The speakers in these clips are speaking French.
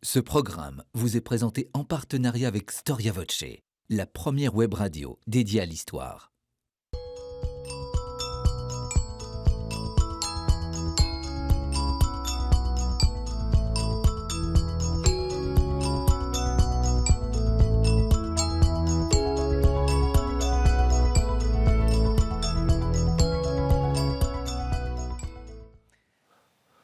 Ce programme vous est présenté en partenariat avec Storia Voce, la première web radio dédiée à l'histoire.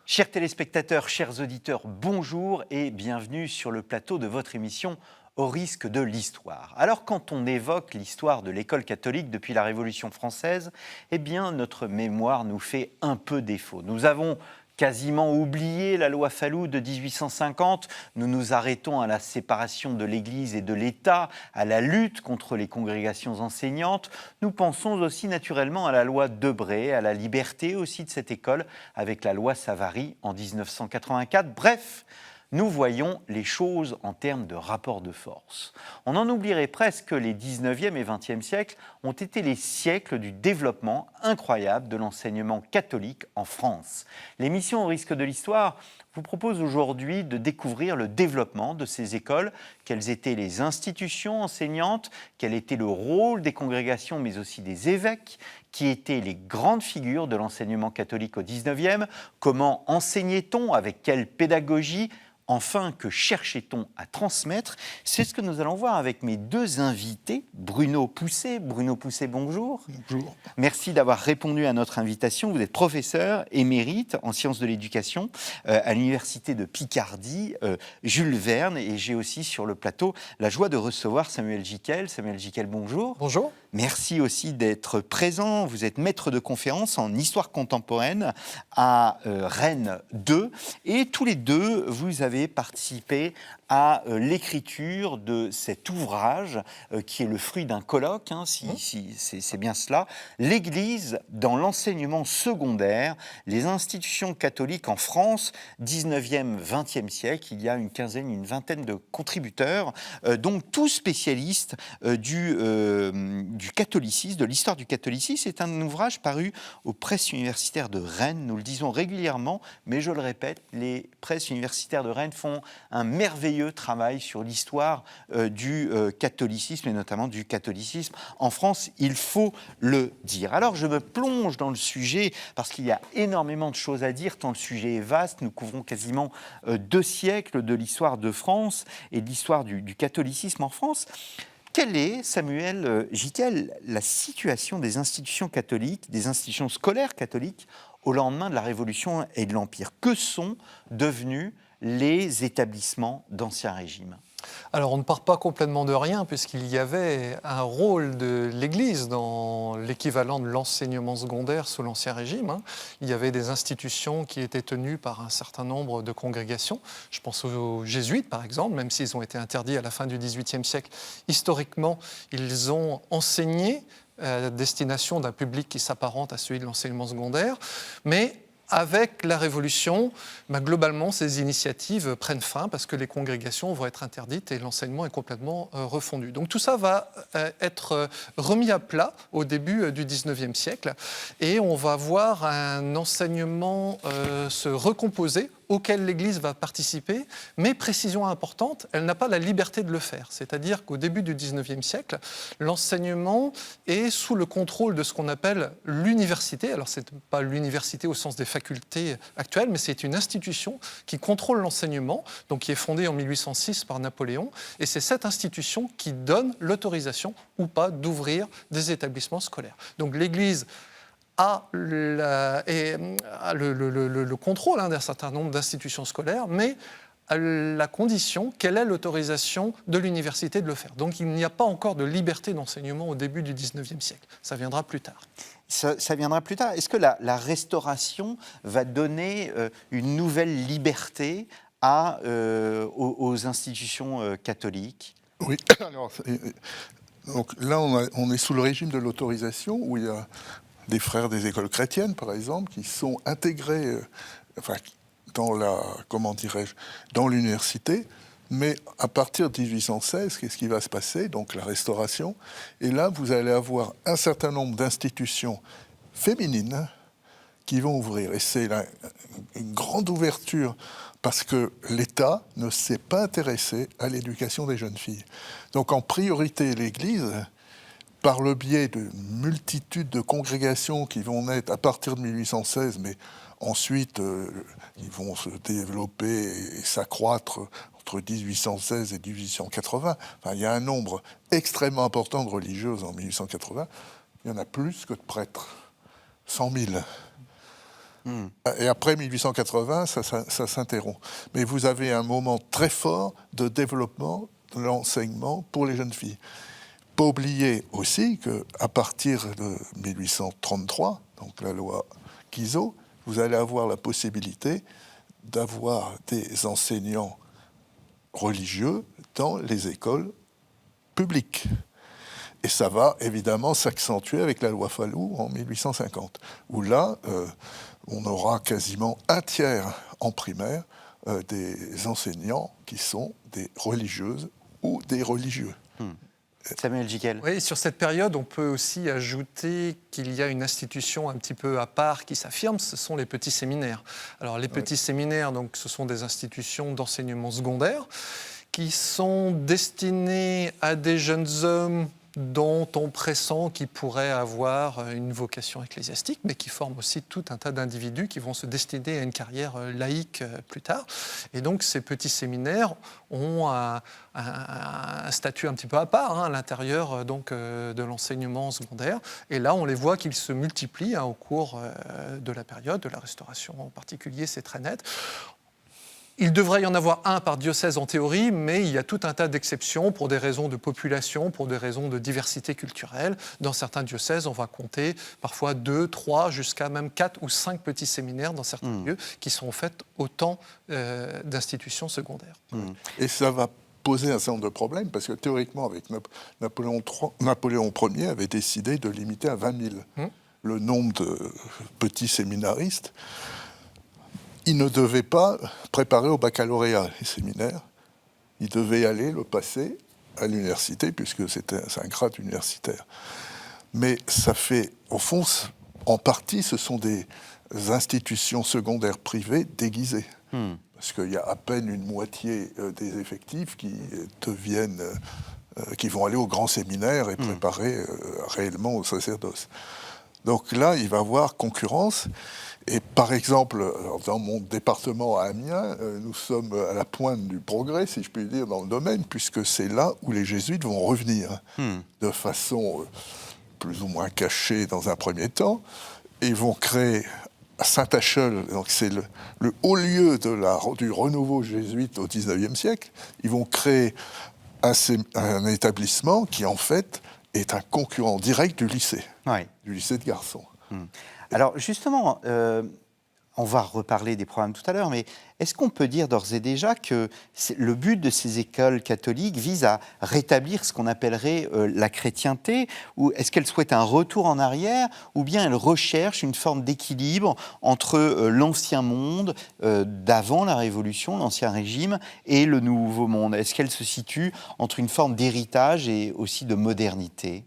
Chers téléspectateurs, chers auditeurs, bonjour et bienvenue sur le plateau de votre émission Au risque de l'histoire. Alors quand on évoque l'histoire de l'école catholique depuis la Révolution française, eh bien notre mémoire nous fait un peu défaut. Nous avons quasiment oublié la loi Fallou de 1850, nous nous arrêtons à la séparation de l'Église et de l'État, à la lutte contre les congrégations enseignantes. Nous pensons aussi naturellement à la loi Debré, à la liberté aussi de cette école, avec la loi Savary en 1984. Bref, nous voyons les choses en termes de rapport de force. On en oublierait presque que les 19e et 20e siècles ont été les siècles du développement incroyable de l'enseignement catholique en France. L'émission Au risque de l'histoire vous propose aujourd'hui de découvrir le développement de ces écoles, quelles étaient les institutions enseignantes, quel était le rôle des congrégations mais aussi des évêques, qui étaient les grandes figures de l'enseignement catholique au 19e, comment enseignait-on, avec quelle pédagogie. Enfin, que cherchait-on à transmettre? C'est ce que nous allons voir avec mes deux invités, Bruno Pousset. Bruno Pousset, bonjour. Bonjour. Merci d'avoir répondu à notre invitation. Vous êtes professeur émérite en sciences de l'éducation à l'Université de Picardie, Jules Verne. Et j'ai aussi sur le plateau la joie de recevoir Samuel Gicquel. Samuel Gicquel, bonjour. Bonjour. Merci aussi d'être présent. Vous êtes maître de conférence en histoire contemporaine à Rennes 2. Et tous les deux, vous avez participé à l'écriture de cet ouvrage qui est le fruit d'un colloque, c'est bien cela, l'Église dans l'enseignement secondaire, les institutions catholiques en France, 19e, 20e siècle. Il y a une vingtaine de contributeurs, donc tous spécialistes du catholicisme, de l'histoire du catholicisme. C'est un ouvrage paru aux presses universitaires de Rennes. Nous le disons régulièrement, mais je le répète, les presses universitaires de Rennes font un merveilleux travail sur l'histoire du catholicisme et notamment du catholicisme en France, il faut le dire. Alors je me plonge dans le sujet parce qu'il y a énormément de choses à dire, tant le sujet est vaste. Nous couvrons quasiment 2 siècles de l'histoire de France et de l'histoire du catholicisme en France. Quelle est, Samuel Gicquel, la situation des institutions catholiques, des institutions scolaires catholiques au lendemain de la Révolution et de l'Empire? Que sont devenus les établissements d'Ancien Régime? Alors on ne part pas complètement de rien puisqu'il y avait un rôle de l'Église dans l'équivalent de l'enseignement secondaire sous l'Ancien Régime. Il y avait des institutions qui étaient tenues par un certain nombre de congrégations. Je pense aux jésuites par exemple, même s'ils ont été interdits à la fin du XVIIIe siècle. Historiquement, ils ont enseigné à destination d'un public qui s'apparente à celui de l'enseignement secondaire, mais avec la Révolution, globalement, ces initiatives prennent fin parce que les congrégations vont être interdites et l'enseignement est complètement refondu. Donc tout ça va être remis à plat au début du XIXe siècle et on va voir un enseignement se recomposer auquel l'Église va participer, mais précision importante, elle n'a pas la liberté de le faire. C'est-à-dire qu'au début du XIXe siècle, l'enseignement est sous le contrôle de ce qu'on appelle l'université. Alors, ce n'est pas l'université au sens des facultés actuelles, mais c'est une institution qui contrôle l'enseignement, donc qui est fondée en 1806 par Napoléon, et c'est cette institution qui donne l'autorisation ou pas d'ouvrir des établissements scolaires. Donc l'Église a le contrôle d'un certain nombre d'institutions scolaires, mais à la condition quelle est l'autorisation de l'université de le faire. Donc il n'y a pas encore de liberté d'enseignement au début du XIXe siècle. Ça viendra plus tard. Ça viendra plus tard. Est-ce que la Restauration va donner une nouvelle liberté aux institutions catholiques? Oui, alors, donc là on est sous le régime de l'autorisation où il y a des frères des écoles chrétiennes, par exemple, qui sont intégrés dans l'université. Mais à partir de 1816, qu'est-ce qui va se passer? Donc la Restauration. Et là, vous allez avoir un certain nombre d'institutions féminines qui vont ouvrir. Et c'est une grande ouverture parce que l'État ne s'est pas intéressé à l'éducation des jeunes filles. Donc en priorité, l'Église, par le biais de multitudes de congrégations qui vont naître à partir de 1816, mais ensuite ils vont se développer et s'accroître entre 1816 et 1880. Enfin, il y a un nombre extrêmement important de religieuses en 1880. Il y en a plus que de prêtres. 100 000. Et après 1880, ça s'interrompt. Mais vous avez un moment très fort de développement de l'enseignement pour les jeunes filles. Pas oublier aussi qu'à partir de 1833, donc la loi Guizot, vous allez avoir la possibilité d'avoir des enseignants religieux dans les écoles publiques. Et ça va évidemment s'accentuer avec la loi Fallou en 1850, où là, on aura quasiment un tiers en primaire des enseignants qui sont des religieuses ou des religieux. Samuel Jiquel. Oui, sur cette période, on peut aussi ajouter qu'il y a une institution un petit peu à part qui s'affirme, ce sont les petits séminaires. Alors les petits séminaires, donc, ce sont des institutions d'enseignement secondaire qui sont destinées à des jeunes hommes dont on pressent qu'ils pourraient avoir une vocation ecclésiastique, mais qui forment aussi tout un tas d'individus qui vont se destiner à une carrière laïque plus tard. Et donc ces petits séminaires ont un statut un petit peu à part à l'intérieur de l'enseignement secondaire. Et là, on les voit qu'ils se multiplient au cours de la période, de la Restauration en particulier, c'est très net. Il devrait y en avoir un par diocèse en théorie, mais il y a tout un tas d'exceptions pour des raisons de population, pour des raisons de diversité culturelle. Dans certains diocèses, on va compter parfois 2, 3, jusqu'à même 4 ou 5 petits séminaires dans certains lieux qui sont en fait autant d'institutions secondaires. Et ça va poser un certain nombre de problèmes, parce que théoriquement, avec Napoléon Ier avait décidé de limiter à 20 000 le nombre de petits séminaristes. Il ne devait pas préparer au baccalauréat les séminaires. Il devait aller le passer à l'université, puisque c'est un grade universitaire. Mais ça fait, au fond, en partie, ce sont des institutions secondaires privées déguisées. Parce qu'il y a à peine une moitié des effectifs qui vont aller au grand séminaire et préparer réellement au sacerdoce. Donc là, il va y avoir concurrence. Et par exemple, dans mon département à Amiens, nous sommes à la pointe du progrès, si je puis dire, dans le domaine, puisque c'est là où les jésuites vont revenir de façon plus ou moins cachée dans un premier temps. Et ils vont créer à Saint-Acheul, donc c'est le haut lieu du renouveau jésuite au XIXe siècle, ils vont créer un établissement qui, en fait, est un concurrent direct du lycée, du lycée de garçons. Alors justement, on va reparler des programmes tout à l'heure, mais est-ce qu'on peut dire d'ores et déjà que le but de ces écoles catholiques vise à rétablir ce qu'on appellerait la chrétienté, ou est-ce qu'elles souhaitent un retour en arrière, ou bien elles recherchent une forme d'équilibre entre l'ancien monde d'avant la Révolution, l'ancien régime, et le nouveau monde? Est-ce qu'elles se situent entre une forme d'héritage et aussi de modernité?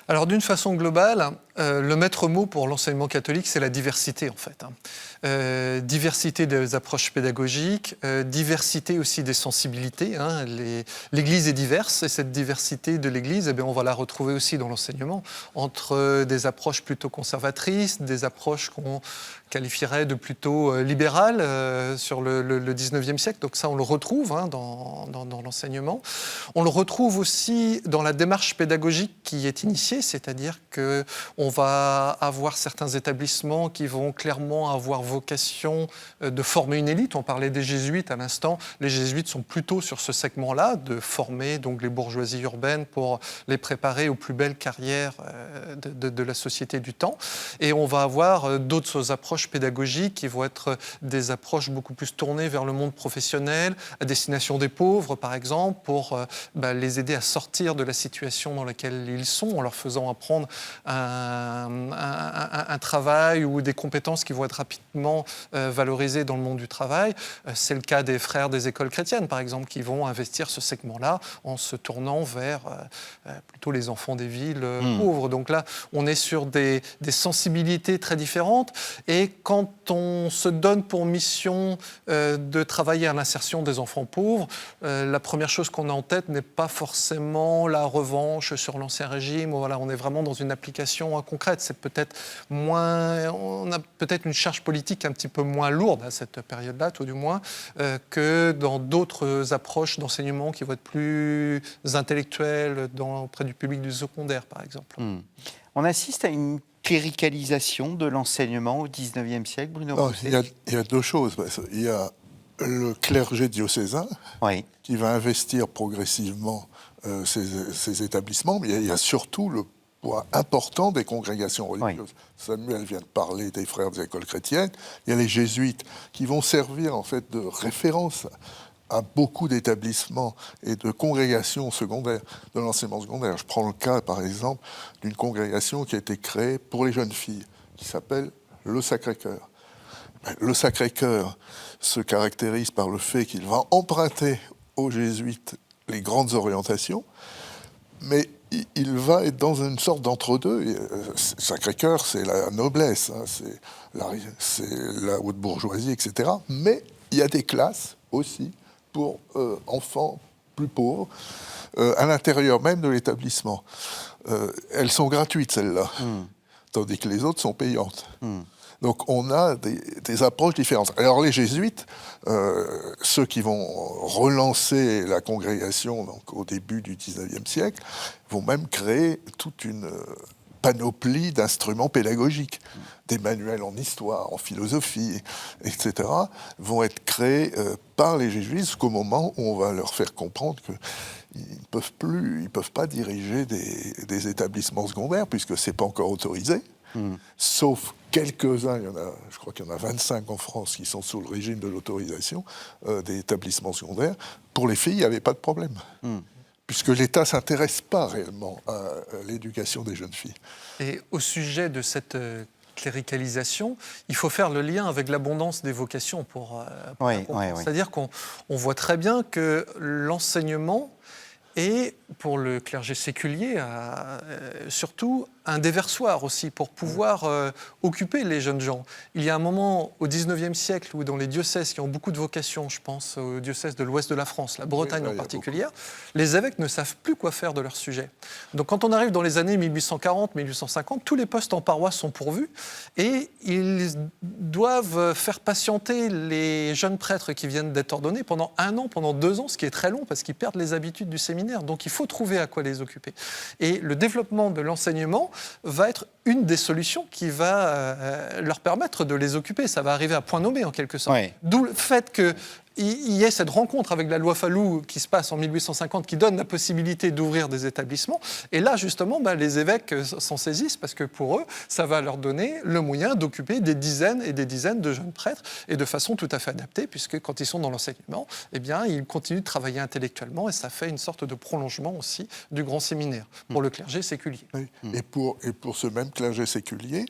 Alors d'une façon globale, le maître mot pour l'enseignement catholique, c'est la diversité en fait. Diversité des approches pédagogiques, diversité aussi des sensibilités. L'Église est diverse et cette diversité de l'Église, on va la retrouver aussi dans l'enseignement, entre des approches plutôt conservatrices, des approches qu'on qualifierait de plutôt libérales sur le 19e siècle. Donc ça, on le retrouve dans l'enseignement. On le retrouve aussi dans la démarche pédagogique qui est initiée, c'est-à-dire qu'on va avoir certains établissements qui vont clairement avoir vocation de former une élite. On parlait des jésuites à l'instant. Les jésuites sont plutôt sur ce segment-là, de former donc les bourgeoisies urbaines pour les préparer aux plus belles carrières de la société du temps. Et on va avoir d'autres approches pédagogiques qui vont être des approches beaucoup plus tournées vers le monde professionnel, à destination des pauvres, par exemple, pour les aider à sortir de la situation dans laquelle ils sont, en leur faisant apprendre un un travail ou des compétences qui vont être rapidement valorisées dans le monde du travail. C'est le cas des frères des écoles chrétiennes, par exemple, qui vont investir ce segment-là en se tournant vers plutôt les enfants des villes pauvres. Donc là, on est sur des sensibilités très différentes. Et quand on se donne pour mission de travailler à l'insertion des enfants pauvres, la première chose qu'on a en tête n'est pas forcément la revanche sur l'Ancien Régime. Voilà, on est vraiment dans une application concrète. C'est peut-être moins, on a peut-être une charge politique un petit peu moins lourde à cette période-là, tout du moins, que dans d'autres approches d'enseignement qui vont être plus intellectuelles auprès du public du secondaire, par exemple. On assiste à une cléricalisation de l'enseignement au XIXe siècle, Bruno Rousset? Il y a deux choses. Il y a le clergé diocésain qui va investir progressivement ces établissements, mais il y a surtout le poids important des congrégations religieuses. Samuel vient de parler des frères des écoles chrétiennes. Il y a les jésuites qui vont servir en fait de référence à beaucoup d'établissements et de congrégations secondaires, de l'enseignement secondaire. Je prends le cas, par exemple, d'une congrégation qui a été créée pour les jeunes filles, qui s'appelle le Sacré-Cœur. Le Sacré-Cœur se caractérise par le fait qu'il va emprunter aux jésuites les grandes orientations, mais il va être dans une sorte d'entre-deux. Sacré-Cœur, c'est la noblesse, c'est la haute bourgeoisie, etc. Mais il y a des classes aussi pour enfants plus pauvres, à l'intérieur même de l'établissement. Elles sont gratuites, celles-là, tandis que les autres sont payantes. Donc on a des approches différentes. Alors les jésuites, ceux qui vont relancer la congrégation donc, au début du XIXe siècle, vont même créer toute une panoplie d'instruments pédagogiques. Des manuels en histoire, en philosophie, etc., vont être créés par les jésuites jusqu'au moment où on va leur faire comprendre qu'ils ne peuvent pas diriger des établissements secondaires puisque ce n'est pas encore autorisé. Sauf quelques-uns, je crois qu'il y en a 25 en France qui sont sous le régime de l'autorisation des établissements secondaires. Pour les filles, il n'y avait pas de problème, puisque l'État ne s'intéresse pas réellement à l'éducation des jeunes filles. Et au sujet de cette cléricalisation, il faut faire le lien avec l'abondance des vocations pour c'est-à-dire qu'on voit très bien que l'enseignement est, pour le clergé séculier, surtout un déversoir aussi, pour pouvoir occuper les jeunes gens. Il y a un moment au XIXe siècle où dans les diocèses qui ont beaucoup de vocations, je pense au diocèse de l'ouest de la France, la Bretagne en particulier, les évêques ne savent plus quoi faire de leur sujet. Donc quand on arrive dans les années 1840, 1850, tous les postes en paroisse sont pourvus et ils doivent faire patienter les jeunes prêtres qui viennent d'être ordonnés pendant 1 an, pendant 2 ans, ce qui est très long parce qu'ils perdent les habitudes du séminaire. Donc il faut trouver à quoi les occuper. Et le développement de l'enseignement va être une des solutions qui va leur permettre de les occuper. Ça va arriver à point nommé, en quelque sorte. D'où le fait qu'il y ait cette rencontre avec la loi Fallou qui se passe en 1850, qui donne la possibilité d'ouvrir des établissements. Et là, justement, les évêques s'en saisissent parce que pour eux, ça va leur donner le moyen d'occuper des dizaines et des dizaines de jeunes prêtres et de façon tout à fait adaptée, puisque quand ils sont dans l'enseignement, eh bien, ils continuent de travailler intellectuellement et ça fait une sorte de prolongement aussi du grand séminaire pour le clergé séculier. Oui. Et pour ce même clergé séculier,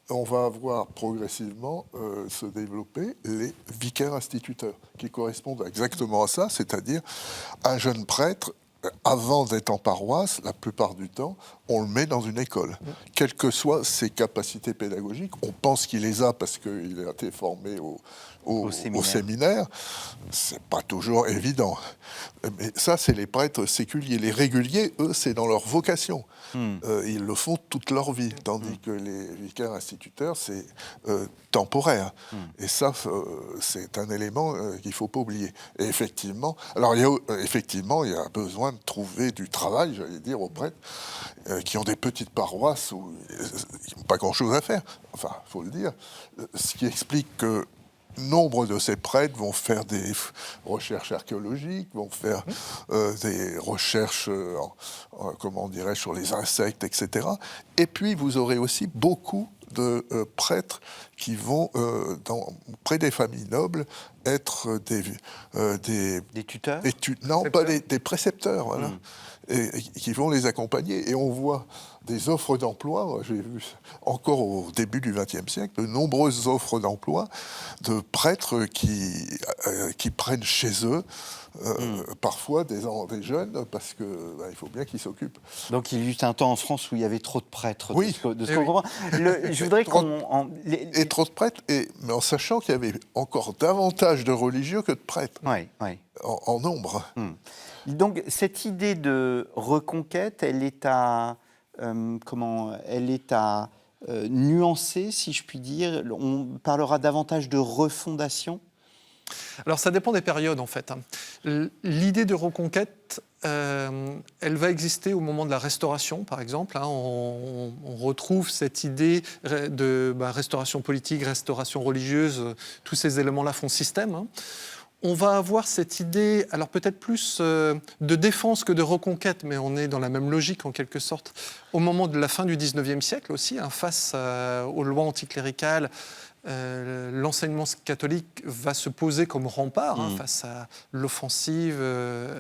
on va avoir progressivement se développer les vicaires instituteurs, qui correspondent exactement à ça, c'est-à-dire un jeune prêtre, avant d'être en paroisse, la plupart du temps, on le met dans une école. Quelles que soient ses capacités pédagogiques, on pense qu'il les a parce qu'il a été formé au séminaire. C'est pas toujours évident. Mais ça, c'est les prêtres séculiers. Les réguliers, eux, c'est dans leur vocation. Ils le font toute leur vie, tandis que les vicaires instituteurs, c'est temporaire. Et ça, c'est un élément qu'il ne faut pas oublier. Et effectivement, il y a besoin de trouver du travail, j'allais dire, aux prêtres qui ont des petites paroisses où ils n'ont pas grand-chose à faire. Enfin, il faut le dire. Ce qui explique que nombre de ces prêtres vont faire des recherches archéologiques, vont faire des recherches, comment dirais-je, sur les insectes, etc. Et puis, vous aurez aussi beaucoup de prêtres qui vont, près des familles nobles, être Des tuteurs. des précepteurs, voilà, et qui vont les accompagner. Et on voit des offres d'emploi. J'ai vu encore au début du XXe siècle de nombreuses offres d'emploi de prêtres qui prennent chez eux parfois des jeunes, parce que il faut bien qu'ils s'occupent. Donc il y eut un temps en France où il y avait trop de prêtres, Oui. de ce qu'on comprend. Je voudrais Et trop de prêtres, mais en sachant qu'il y avait encore davantage de religieux que de prêtres, Oui. en nombre. Donc cette idée de reconquête, elle est à nuancer, si je puis dire. On parlera davantage de refondation. Alors ça dépend des périodes en fait. L'idée de reconquête, elle va exister au moment de la Restauration par exemple. On retrouve cette idée de restauration politique, restauration religieuse, tous ces éléments-là font système. On va avoir cette idée, alors peut-être plus de défense que de reconquête, mais on est dans la même logique en quelque sorte, au moment de la fin du XIXe siècle aussi, face aux lois anticléricales. L'enseignement catholique va se poser comme rempart face à l'offensive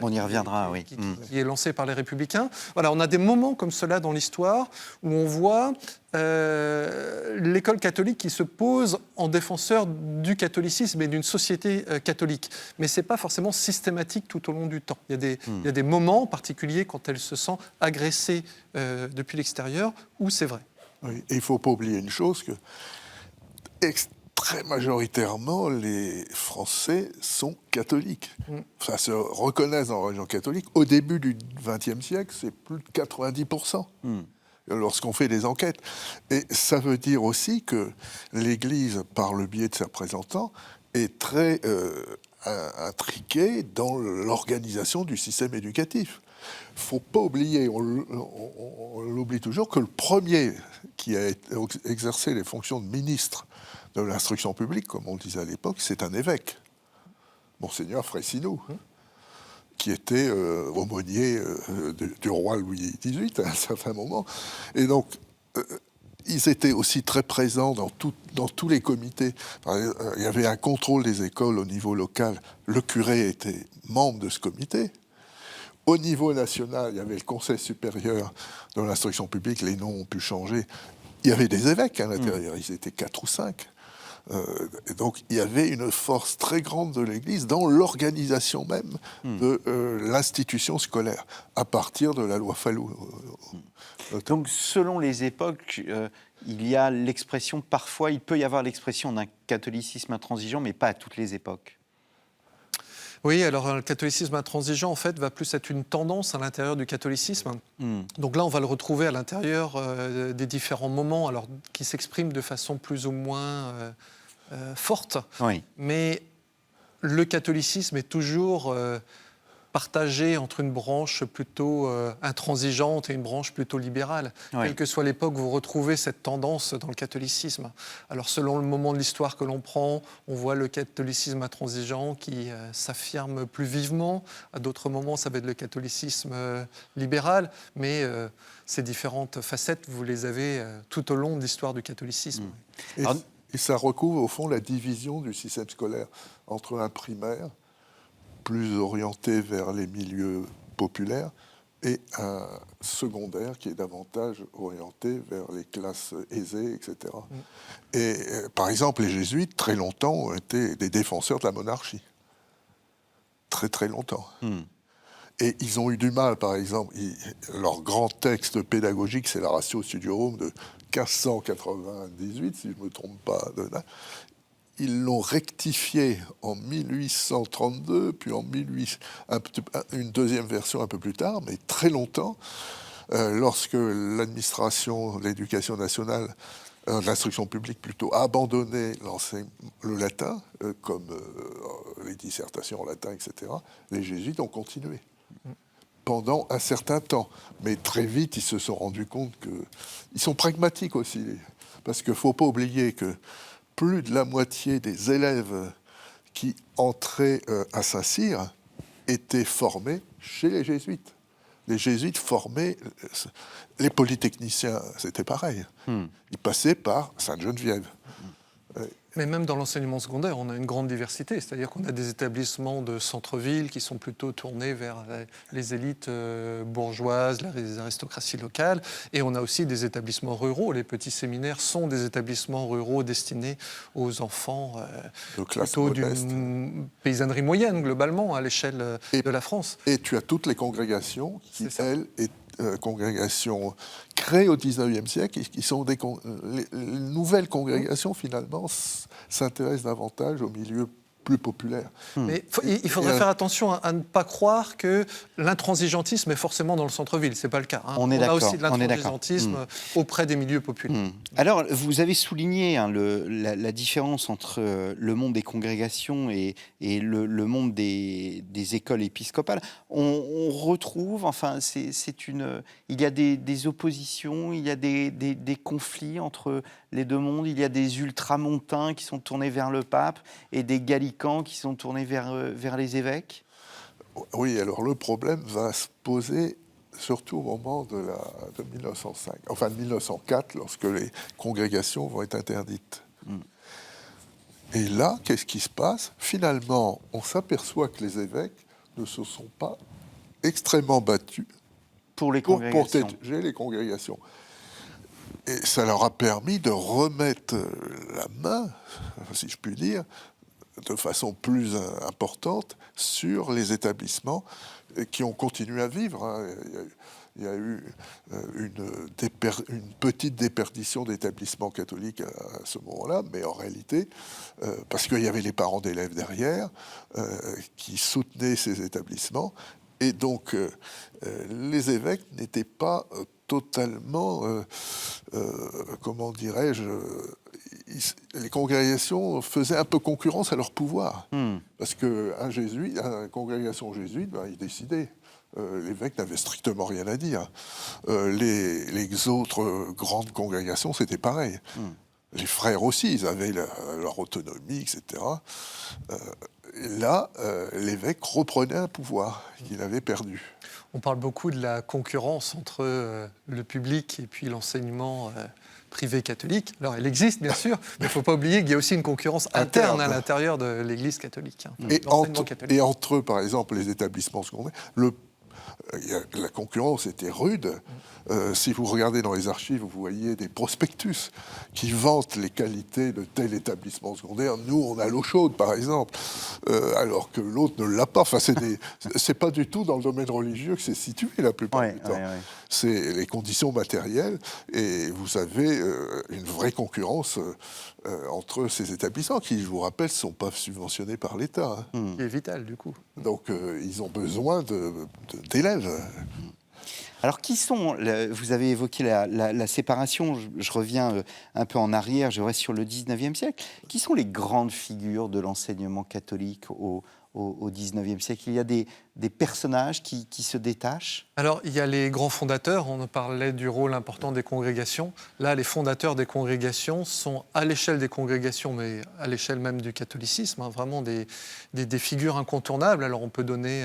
On y reviendra, qui est lancée par les républicains. Voilà, on a des moments comme cela dans l'histoire où on voit l'école catholique qui se pose en défenseur du catholicisme et d'une société catholique. Mais ce n'est pas forcément systématique tout au long du temps. Il y a des moments en particulier quand elle se sent agressée depuis l'extérieur où c'est vrai. Oui, et il ne faut pas oublier une chose, que très majoritairement, les Français sont catholiques. Enfin, se reconnaissent dans la religion catholique. Au début du XXe siècle, c'est plus de 90%. Lorsqu'on fait des enquêtes. Et ça veut dire aussi que l'Église, par le biais de ses représentants, est très intriquée dans l'organisation du système éducatif. Il ne faut pas oublier, on l'oublie toujours, que le premier qui a exercé les fonctions de ministre de l'instruction publique, comme on le disait à l'époque, c'est un évêque, Monseigneur Frayssinous, qui était aumônier du roi Louis XVIII à un certain moment. Et donc, ils étaient aussi très présents dans tous les comités. Il y avait un contrôle des écoles au niveau local. Le curé était membre de ce comité. Au niveau national, il y avait le Conseil supérieur de l'instruction publique. Les noms ont pu changer. Il y avait des évêques à l'intérieur. Ils étaient 4 ou 5. Et donc, il y avait une force très grande de l'Église dans l'organisation même de l'institution scolaire, à partir de la loi Fallou. Donc, selon les époques, il y a l'expression, parfois, il peut y avoir l'expression d'un catholicisme intransigeant, mais pas à toutes les époques. Oui, alors le catholicisme intransigeant, en fait, va plus être une tendance à l'intérieur du catholicisme. Donc là, on va le retrouver à l'intérieur des différents moments, alors qui s'expriment de façon plus ou moins forte. Oui. Mais le catholicisme est toujours partagé entre une branche plutôt intransigeante et une branche plutôt libérale. Oui. Quelle que soit l'époque, vous retrouvez cette tendance dans le catholicisme. Alors selon le moment de l'histoire que l'on prend, on voit le catholicisme intransigeant qui s'affirme plus vivement. À d'autres moments, ça va être le catholicisme libéral. Mais ces différentes facettes, vous les avez tout au long de l'histoire du catholicisme. Et ça recouvre au fond la division du système scolaire entre un primaire, plus orienté vers les milieux populaires, et un secondaire qui est davantage orienté vers les classes aisées, etc. Et par exemple, les jésuites, très longtemps, ont été des défenseurs de la monarchie. Très, très longtemps. Et ils ont eu du mal, par exemple, leur grand texte pédagogique, c'est la Ratio Studiorum de 1598, si je ne me trompe pas. Ils l'ont rectifié en 1832, puis une deuxième version un peu plus tard, mais très longtemps, lorsque l'administration de l'éducation nationale, l'instruction publique plutôt, a abandonné le latin, comme les dissertations en latin, etc., les jésuites ont continué pendant un certain temps. Mais très vite, ils se sont rendus compte qu'ils sont pragmatiques aussi, parce qu'il ne faut pas oublier que plus de la moitié des élèves qui entraient à Saint-Cyr étaient formés chez les jésuites. Les jésuites formaient les polytechniciens, c'était pareil. Ils passaient par Sainte-Geneviève. Mais même dans l'enseignement secondaire, on a une grande diversité. C'est-à-dire qu'on a des établissements de centre-ville qui sont plutôt tournés vers les élites bourgeoises, les aristocraties locales. Et on a aussi des établissements ruraux. Les petits séminaires sont des établissements ruraux destinés aux enfants plutôt d'une paysannerie moyenne, globalement, à l'échelle de la France. Et tu as toutes les congrégations qui, elles, congrégations créées au XIXe siècle, et qui sont les nouvelles congrégations, finalement, s'intéressent davantage au milieu plus populaire. Mais il faudrait faire attention à ne pas croire que l'intransigeantisme est forcément dans le centre-ville. Ce n'est pas le cas. Hein. On a aussi de l'intransigeantisme auprès des milieux populaires. Alors, vous avez souligné la différence entre le monde des congrégations et le monde des écoles épiscopales. On retrouve, enfin, il y a des oppositions, il y a des conflits entre les deux mondes. Il y a des ultramontains qui sont tournés vers le pape et des gallicans qui sont tournés vers les évêques. Oui, alors le problème va se poser surtout au moment de 1905, enfin de 1904, lorsque les congrégations vont être interdites. Et là, qu'est-ce qui se passe ? Finalement, on s'aperçoit que les évêques ne se sont pas extrêmement battus pour protéger les congrégations. Et ça leur a permis de remettre la main, si je puis dire, de façon plus importante sur les établissements qui ont continué à vivre. Hein. Il y a eu une petite déperdition d'établissements catholiques à ce moment-là, mais en réalité, parce qu'il y avait les parents d'élèves derrière qui soutenaient ces établissements, et donc les évêques n'étaient pas totalement, comment dirais-je, les congrégations faisaient un peu concurrence à leur pouvoir. Parce qu'une congrégation jésuite, il décidait. L'évêque n'avait strictement rien à dire. Les autres grandes congrégations, c'était pareil. Les frères aussi, ils avaient leur autonomie, etc. Et là, l'évêque reprenait un pouvoir qu'il avait perdu. On parle beaucoup de la concurrence entre le public et puis l'enseignement privé catholique. Alors, elle existe, bien sûr, mais il ne faut pas oublier qu'il y a aussi une concurrence interne à l'intérieur de l'Église catholique. Et entre eux, par exemple, les établissements secondaires, la concurrence était rude. Si vous regardez dans les archives, vous voyez des prospectus qui vantent les qualités de tel établissement secondaire. Nous, on a l'eau chaude, par exemple, alors que l'autre ne l'a pas. Enfin, c'est pas du tout dans le domaine religieux que c'est situé la plupart du temps. C'est les conditions matérielles, et vous avez une vraie concurrence entre ces établissements qui, je vous rappelle, ne sont pas subventionnés par l'État. Qui est vital, du coup. Donc, ils ont besoin d'élèves. Alors, vous avez évoqué la séparation, je reviens un peu en arrière, je reste sur le 19e siècle. Qui sont les grandes figures de l'enseignement catholique au 19e siècle ? Il y a des personnages qui se détachent ? Alors, il y a les grands fondateurs, on parlait du rôle important des congrégations. Là, les fondateurs des congrégations sont à l'échelle des congrégations, mais à l'échelle même du catholicisme, vraiment des figures incontournables. Alors, on peut donner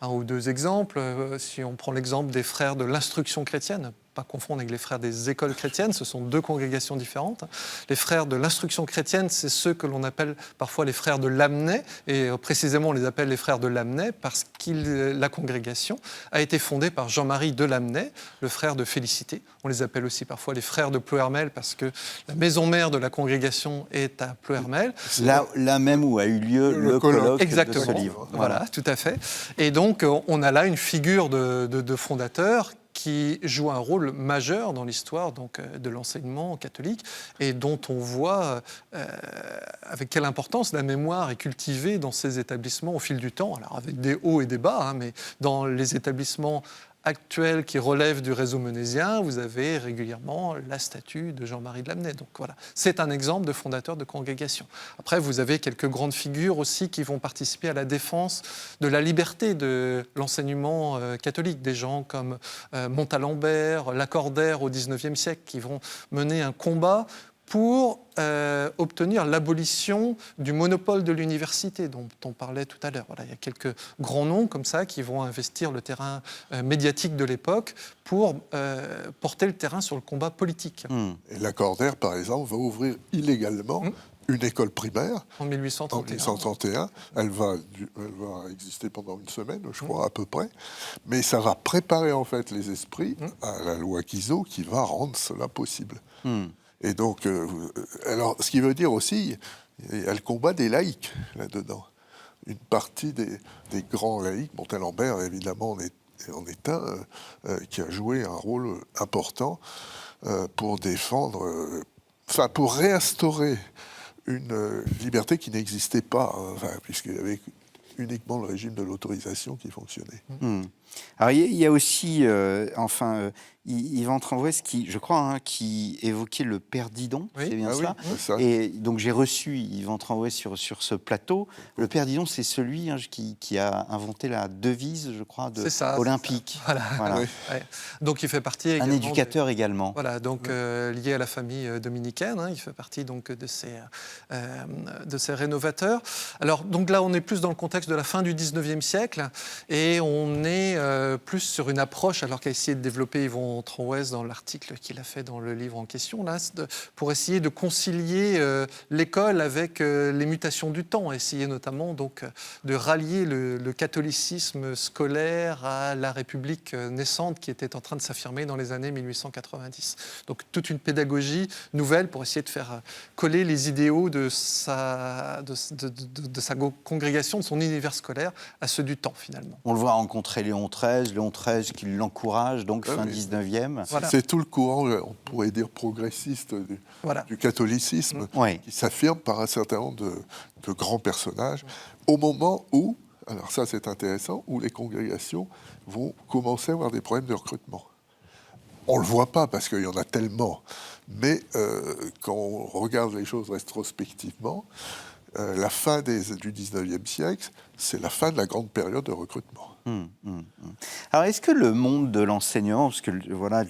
un ou deux exemples. Si on prend l'exemple des frères de l'instruction chrétienne, pas confondre avec les frères des écoles chrétiennes, ce sont deux congrégations différentes. Les frères de l'instruction chrétienne, c'est ceux que l'on appelle parfois les frères de Lamennais, et précisément on les appelle les frères de Lamennais parce que la congrégation a été fondée par Jean-Marie de Lamennais, le frère de Félicité. On les appelle aussi parfois les frères de Ploërmel parce que la maison mère de la congrégation est à Ploërmel. Là même où a eu lieu le colloque de ce livre. Voilà, tout à fait. Et donc on a là une figure de fondateur qui joue un rôle majeur dans l'histoire de l'enseignement catholique et dont on voit avec quelle importance la mémoire est cultivée dans ces établissements au fil du temps, alors avec des hauts et des bas, mais dans les établissements actuels qui relèvent du réseau menésien, vous avez régulièrement la statue de Jean-Marie de Lamennais. Donc voilà, c'est un exemple de fondateur de congrégation. Après, vous avez quelques grandes figures aussi qui vont participer à la défense de la liberté de l'enseignement catholique. Des gens comme Montalembert, Lacordaire au XIXe siècle, qui vont mener un combat pour obtenir l'abolition du monopole de l'université dont on parlait tout à l'heure. Voilà, il y a quelques grands noms comme ça qui vont investir le terrain médiatique de l'époque pour porter le terrain sur le combat politique. Et Lacordaire, par exemple, va ouvrir illégalement une école primaire. En 1831. En 1831. Elle va exister pendant une semaine, je crois, à peu près. Mais ça va préparer en fait les esprits à la loi Guizot qui va rendre cela possible. Et donc, alors, ce qui veut dire aussi, il y a le combat des laïcs là-dedans. Une partie des grands laïcs, Montalembert évidemment en est un, qui a joué un rôle important pour défendre, pour réinstaurer une liberté qui n'existait pas, puisqu'il y avait uniquement le régime de l'autorisation qui fonctionnait. Alors il y a aussi, Yvan Tremvoès qui, je crois, qui évoquait le père Didon, c'est bien ça. Oui, c'est ça. Et donc j'ai reçu Yvan Tremvoès sur ce plateau. Le père Didon, c'est celui qui a inventé la devise, je crois, olympique. Voilà. Oui. Ouais. Donc il fait partie également un éducateur également. Voilà, donc lié à la famille dominicaine, il fait partie donc de ces rénovateurs. Alors donc là, on est plus dans le contexte de la fin du 19e siècle et on est plus sur une approche, alors qu'a essayé de développer Yvan Tremvoès dans l'article qu'il a fait dans le livre en question, là, pour essayer de concilier l'école avec les mutations du temps, essayer notamment donc de rallier le catholicisme scolaire à la République naissante qui était en train de s'affirmer dans les années 1890. Donc toute une pédagogie nouvelle pour essayer de faire coller les idéaux de sa congrégation, de son univers scolaire à ceux du temps finalement. On le voit rencontrer Léon XIII qui l'encourage, donc fin 19e. Voilà. C'est tout le courant, on pourrait dire progressiste du catholicisme, qui s'affirme par un certain nombre de grands personnages, au moment où, alors ça c'est intéressant, où les congrégations vont commencer à avoir des problèmes de recrutement. On ne le voit pas parce qu'il y en a tellement, mais quand on regarde les choses rétrospectivement, la fin du 19e siècle, c'est la fin de la grande période de recrutement. Alors, est-ce que le monde de l'enseignement, parce que voilà,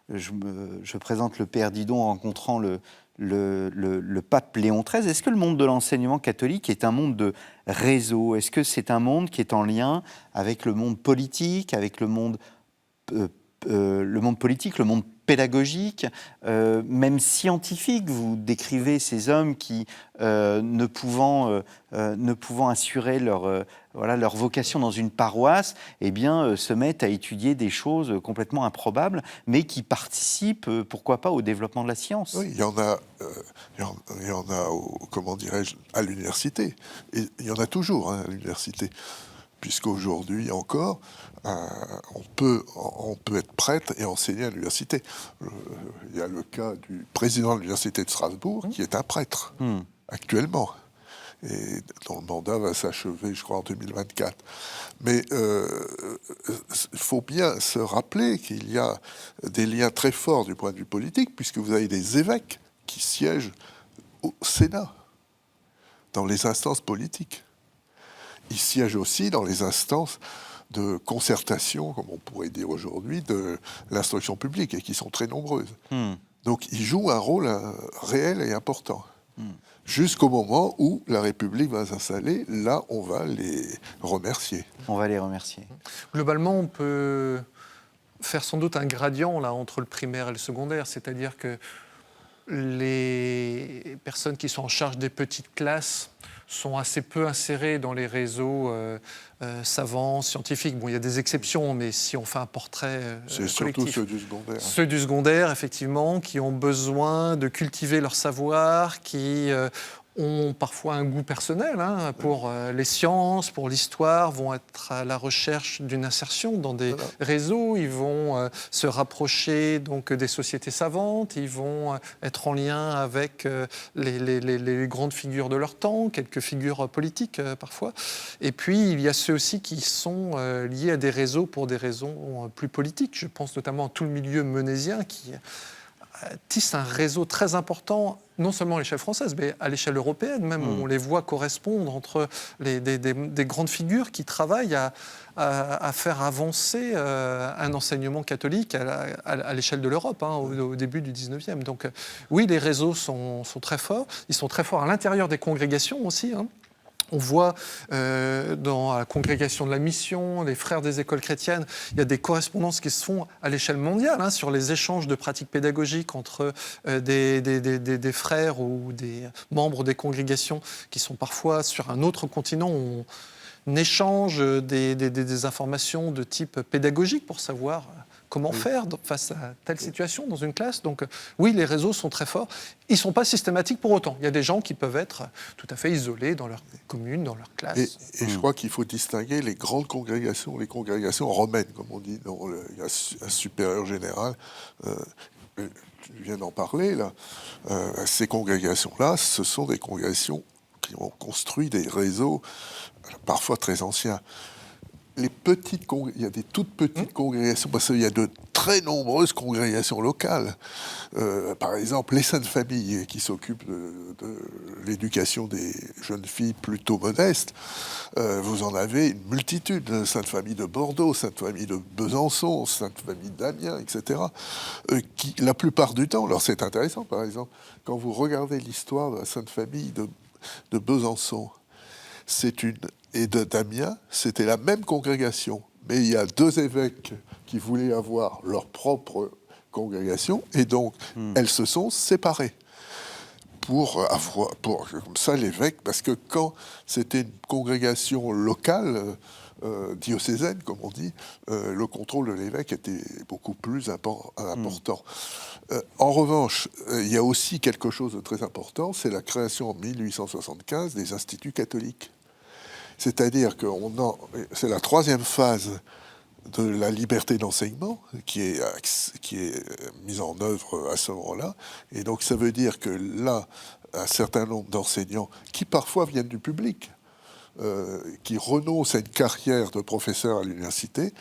je présente le père Didon rencontrant le pape Léon XIII, est-ce que le monde de l'enseignement catholique est un monde de réseau? Est-ce que c'est un monde qui est en lien avec le monde politique, avec le monde politique, le monde pédagogique, même scientifique? Vous décrivez ces hommes qui, ne pouvant assurer leur vocation dans une paroisse, se mettent à étudier des choses complètement improbables, mais qui participent, pourquoi pas, au développement de la science. Oui, il y en a, comment dirais-je, à l'université. Et il y en a toujours à l'université. Puisqu'aujourd'hui encore, on peut être prêtre et enseigner à l'université. Il y a le cas du président de l'université de Strasbourg, qui est un prêtre, actuellement, et dont le mandat va s'achever, je crois, en 2024. Mais il faut bien se rappeler qu'il y a des liens très forts du point de vue politique, puisque vous avez des évêques qui siègent au Sénat, dans les instances politiques. Ils siègent aussi dans les instances de concertation, comme on pourrait dire aujourd'hui, de l'instruction publique, et qui sont très nombreuses. Donc ils jouent un rôle réel et important. Jusqu'au moment où la République va s'installer, là on va les remercier. On va les remercier. Globalement, on peut faire sans doute un gradient là, entre le primaire et le secondaire, c'est-à-dire que les personnes qui sont en charge des petites classes sont assez peu insérés dans les réseaux savants, scientifiques. Bon, il y a des exceptions, mais si on fait un portrait c'est collectif, surtout ceux du secondaire. Ceux du secondaire, effectivement, qui ont besoin de cultiver leur savoir, qui ont parfois un goût personnel pour les sciences, pour l'histoire, vont être à la recherche d'une insertion dans des réseaux, ils vont se rapprocher donc, des sociétés savantes, ils vont être en lien avec les grandes figures de leur temps, quelques figures politiques parfois. Et puis, il y a ceux aussi qui sont liés à des réseaux pour des raisons plus politiques. Je pense notamment à tout le milieu menésien qui tisse un réseau très important, non seulement à l'échelle française, mais à l'échelle européenne même. On les voit correspondre entre des grandes figures qui travaillent à faire avancer un enseignement catholique à l'échelle de l'Europe, au début du 19e. Donc oui, les réseaux sont très forts. Ils sont très forts à l'intérieur des congrégations aussi. On voit dans la congrégation de la mission, les frères des écoles chrétiennes, il y a des correspondances qui se font à l'échelle mondiale sur les échanges de pratiques pédagogiques entre des frères ou des membres des congrégations qui sont parfois sur un autre continent. On échange des informations de type pédagogique pour savoir comment faire face à telle situation dans une classe. Donc oui, les réseaux sont très forts. Ils ne sont pas systématiques pour autant. Il y a des gens qui peuvent être tout à fait isolés dans leur commune, dans leur classe. Et je crois qu'il faut distinguer les grandes congrégations, les congrégations romaines, comme on dit. Il y a un supérieur général, tu viens d'en parler, là. Ces congrégations-là, ce sont des congrégations qui ont construit des réseaux parfois très anciens. Il y a des toutes petites congrégations, parce qu'il y a de très nombreuses congrégations locales. Par exemple, les Saintes Familles, qui s'occupent de l'éducation des jeunes filles plutôt modestes. Vous en avez une multitude. Sainte Famille de Bordeaux, Sainte Famille de Besançon, Sainte Famille d'Amiens, etc. Qui, la plupart du temps, alors c'est intéressant, par exemple, quand vous regardez l'histoire de la Sainte Famille de Besançon, et de Damien, c'était la même congrégation. Mais il y a deux évêques qui voulaient avoir leur propre congrégation, et donc elles se sont séparées. Comme ça, l'évêque, parce que quand c'était une congrégation locale, diocésaine, comme on dit, le contrôle de l'évêque était beaucoup plus important. En revanche, il y a aussi quelque chose de très important, c'est la création en 1875 des instituts catholiques. C'est-à-dire que c'est la troisième phase de la liberté d'enseignement qui est mise en œuvre à ce moment-là. Et donc ça veut dire que là, un certain nombre d'enseignants qui parfois viennent du public, qui renoncent à une carrière de professeur à l'université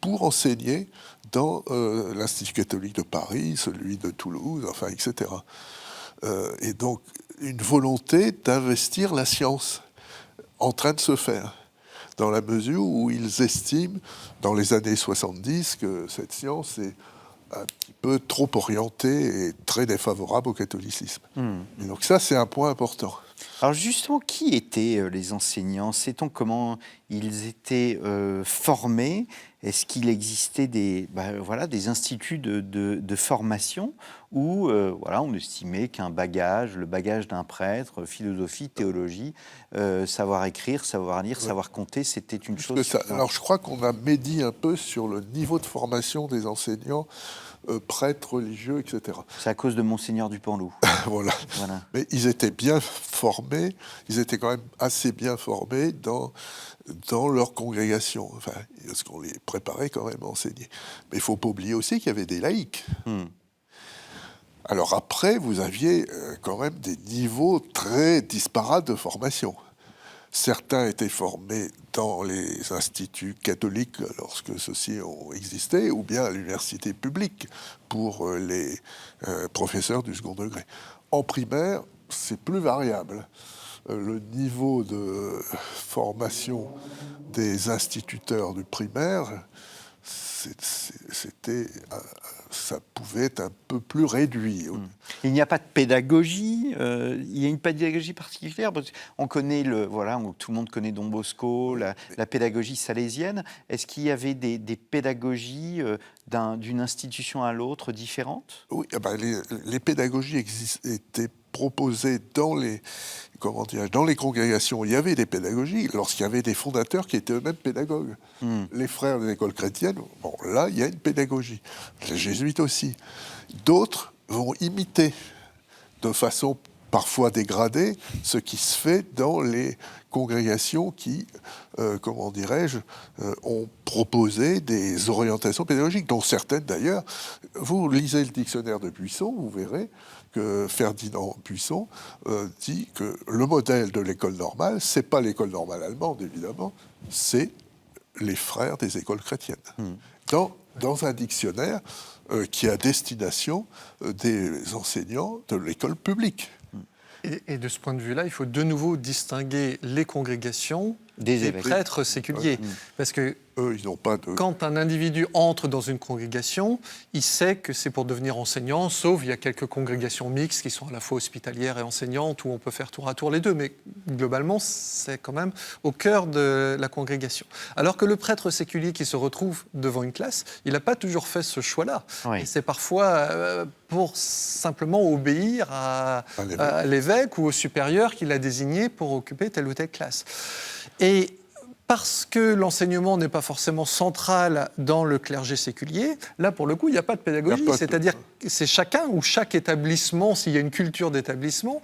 pour enseigner dans l'Institut catholique de Paris, celui de Toulouse, enfin, etc. Et donc une volonté d'investir la science en train de se faire, dans la mesure où ils estiment, dans les années 70, que cette science est un petit peu trop orientée et très défavorable au catholicisme. Et donc ça, c'est un point important. Alors justement, qui étaient les enseignants? Sait-on comment ils étaient formés? Est-ce qu'il existait des instituts de formation où on estimait qu'un bagage, le bagage d'un prêtre, philosophie, théologie, savoir écrire, savoir lire, savoir compter, c'était une chose... Alors je crois qu'on a médit un peu sur le niveau de formation des enseignants, prêtres religieux, etc. C'est à cause de Monseigneur Dupanloup. Voilà. Mais ils étaient bien formés, ils étaient quand même assez bien formés dans leur congrégation, parce qu'on les préparait quand même à enseigner. Mais il ne faut pas oublier aussi qu'il y avait des laïcs. Alors après, vous aviez quand même des niveaux très disparates de formation. Certains étaient formés dans les instituts catholiques lorsque ceux-ci ont existé, ou bien à l'université publique pour les professeurs du second degré. En primaire, c'est plus variable. Le niveau de formation des instituteurs du primaire, ça pouvait être un peu plus réduit. Il n'y a pas de pédagogie. Il y a une pédagogie particulière. On connaît tout le monde connaît Don Bosco, la pédagogie salésienne. Est-ce qu'il y avait des pédagogies d'une institution à l'autre différentes? Oui, les pédagogies étaient proposées dans les congrégations. Il y avait des pédagogies lorsqu'il y avait des fondateurs qui étaient eux-mêmes pédagogues. Les frères des écoles chrétiennes, là, il y a une pédagogie. Les jésuites aussi. D'autres vont imiter de façon parfois dégradée ce qui se fait dans les congrégations qui, ont proposé des orientations pédagogiques, dont certaines d'ailleurs. Vous lisez le dictionnaire de Buisson, vous verrez que Ferdinand Buisson dit que le modèle de l'école normale, c'est pas l'école normale allemande, évidemment, c'est les frères des écoles chrétiennes. Dans un dictionnaire qui est à destination des enseignants de l'école publique. Et de ce point de vue-là, il faut de nouveau distinguer les congrégations Des évêques. prêtres séculiers. Parce que Eux, ils n'ont pas de... quand un individu entre dans une congrégation, il sait que c'est pour devenir enseignant, sauf il y a quelques congrégations mixtes qui sont à la fois hospitalières et enseignantes, où on peut faire tour à tour les deux, mais globalement, c'est quand même au cœur de la congrégation. Alors que le prêtre séculier qui se retrouve devant une classe, il n'a pas toujours fait ce choix-là. Oui. Et c'est parfois pour simplement obéir à l'évêque ou au supérieur qu'il a désigné pour occuper telle ou telle classe. Et parce que l'enseignement n'est pas forcément central dans le clergé séculier, là, pour le coup, il n'y a pas de pédagogie. C'est-à-dire que c'est chacun ou chaque établissement, s'il y a une culture d'établissement,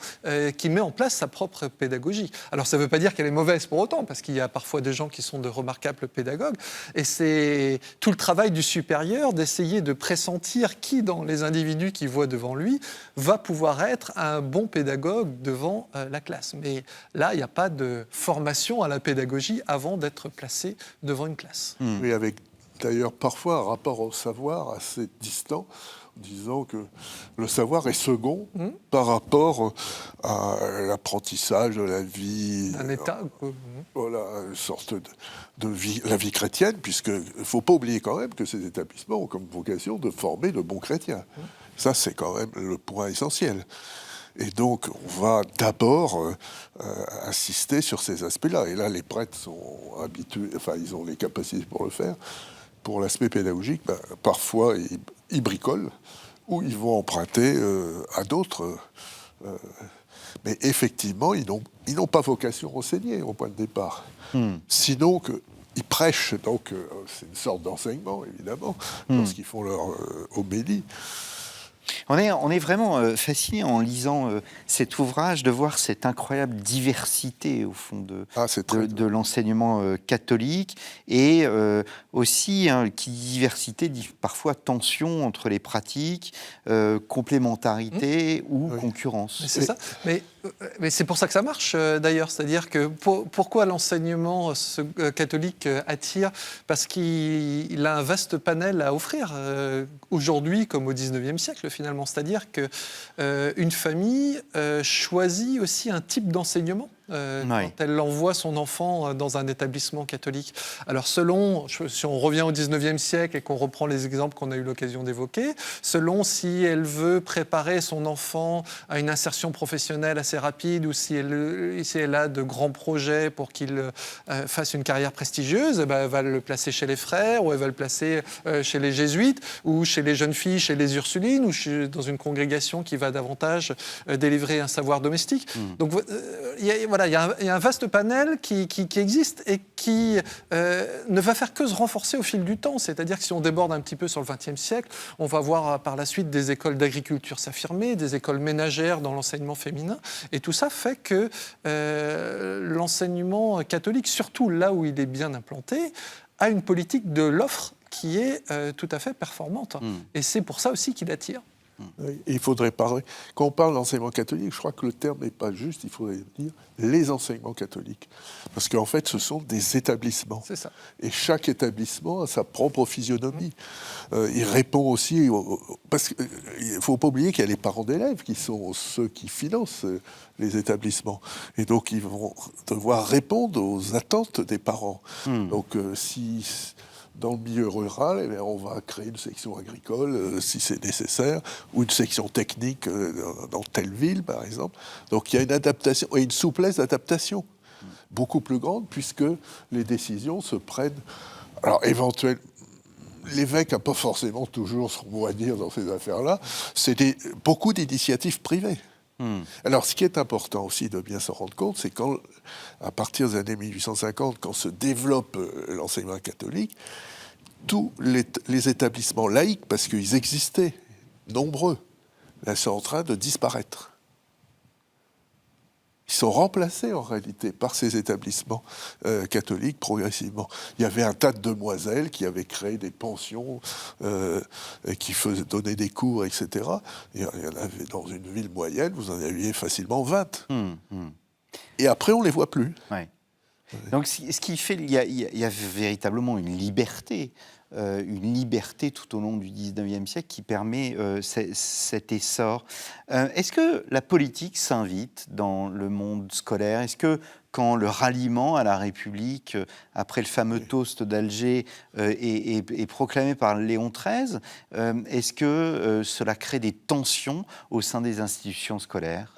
qui met en place sa propre pédagogie. Alors, ça ne veut pas dire qu'elle est mauvaise pour autant, parce qu'il y a parfois des gens qui sont de remarquables pédagogues. Et c'est tout le travail du supérieur d'essayer de pressentir qui, dans les individus qu'il voit devant lui, va pouvoir être un bon pédagogue devant la classe. Mais là, il n'y a pas de formation à la pédagogie avant d'être placé devant une classe. Oui, avec d'ailleurs parfois un rapport au savoir assez distant, en disant que le savoir est second par rapport à l'apprentissage de la vie. Un état. Voilà, une sorte de vie, la vie chrétienne, puisqu'il ne faut pas oublier quand même que ces établissements ont comme vocation de former de bons chrétiens. Ça, c'est quand même le point essentiel. Et donc, on va d'abord insister sur ces aspects-là. Et là, les prêtres sont habitués, enfin, ils ont les capacités pour le faire. Pour l'aspect pédagogique, parfois, ils bricolent ou ils vont emprunter à d'autres. Mais effectivement, ils n'ont pas vocation à enseigner au point de départ. Sinon, ils prêchent, donc c'est une sorte d'enseignement, évidemment, lorsqu'ils font leur homélie. On est vraiment fasciné en lisant cet ouvrage de voir cette incroyable diversité au fond de l'enseignement catholique et aussi qui dit diversité dit parfois tension entre les pratiques, complémentarité ou concurrence. Mais c'est ça. Mais c'est pour ça que ça marche d'ailleurs, c'est-à-dire que pourquoi l'enseignement catholique attire ? Parce qu'il a un vaste panel à offrir aujourd'hui comme au XIXe siècle finalement, c'est-à-dire qu'une famille choisit aussi un type d'enseignement. Quand elle envoie son enfant dans un établissement catholique. Alors si on revient au XIXe siècle et qu'on reprend les exemples qu'on a eu l'occasion d'évoquer, selon si elle veut préparer son enfant à une insertion professionnelle assez rapide ou si elle a de grands projets pour qu'il fasse une carrière prestigieuse, elle va le placer chez les frères ou elle va le placer chez les jésuites ou chez les jeunes filles, chez les Ursulines ou dans une congrégation qui va davantage délivrer un savoir domestique. Donc il y a un vaste panel qui existe et qui ne va faire que se renforcer au fil du temps. C'est-à-dire que si on déborde un petit peu sur le XXe siècle, on va voir par la suite des écoles d'agriculture s'affirmer, des écoles ménagères dans l'enseignement féminin. Et tout ça fait que l'enseignement catholique, surtout là où il est bien implanté, a une politique de l'offre qui est tout à fait performante. Et c'est pour ça aussi qu'il attire. Il faudrait parler, quand on parle d'enseignement catholique, je crois que le terme n'est pas juste, il faudrait dire les enseignements catholiques. Parce qu'en fait, ce sont des établissements. C'est ça. Et chaque établissement a sa propre physionomie. Il répond aussi... parce qu'il ne faut pas oublier qu'il y a les parents d'élèves qui sont ceux qui financent les établissements. Et donc, ils vont devoir répondre aux attentes des parents. Donc, si... Dans le milieu rural, on va créer une section agricole, si c'est nécessaire, ou une section technique dans telle ville, par exemple. Donc il y a une adaptation, et une souplesse d'adaptation beaucoup plus grande, puisque les décisions se prennent... Alors éventuellement, l'évêque n'a pas forcément toujours son mot à dire dans ces affaires-là. C'est beaucoup d'initiatives privées. Alors, ce qui est important aussi de bien se rendre compte, c'est qu'à partir des années 1850, quand se développe l'enseignement catholique, tous les établissements laïques, parce qu'ils existaient, nombreux, là, sont en train de disparaître. Ils sont remplacés en réalité par ces établissements catholiques progressivement. Il y avait un tas de demoiselles qui avaient créé des pensions, qui donnaient des cours, etc. Et il y en avait dans une ville moyenne, vous en aviez facilement 20. Et après, on ne les voit plus. Ouais. Donc, ce qui fait, il y a véritablement une liberté tout au long du XIXe siècle qui permet cet essor. Est-ce que la politique s'invite dans le monde scolaire ? Est-ce que, quand le ralliement à la République, après le fameux toast d'Alger, est proclamé par Léon XIII, est-ce que cela crée des tensions au sein des institutions scolaires ?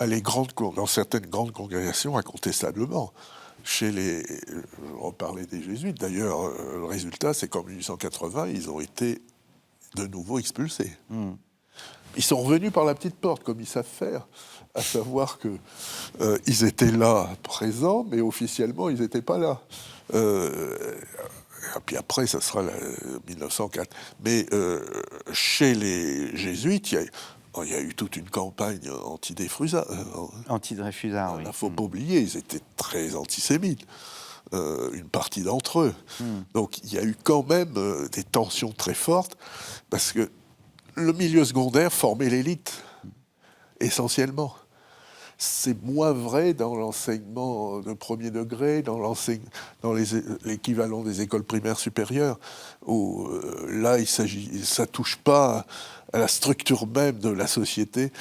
Dans certaines grandes congrégations, incontestablement. On parlait des jésuites, d'ailleurs, le résultat, c'est qu'en 1880, ils ont été de nouveau expulsés. Ils sont revenus par la petite porte, comme ils savent faire, à savoir qu'ils étaient là, présents, mais officiellement, ils n'étaient pas là. Et puis après, ça sera 1904. Mais chez les jésuites, il y a eu toute une campagne anti-Dreyfusard. Anti-Dreyfusard, oui. Il ne faut pas oublier, ils étaient très antisémites, une partie d'entre eux. Donc il y a eu quand même des tensions très fortes, parce que le milieu secondaire formait l'élite, essentiellement. C'est moins vrai dans l'enseignement de premier degré, dans l'équivalent des écoles primaires supérieures, où là, ça ne touche pas à la structure même de la société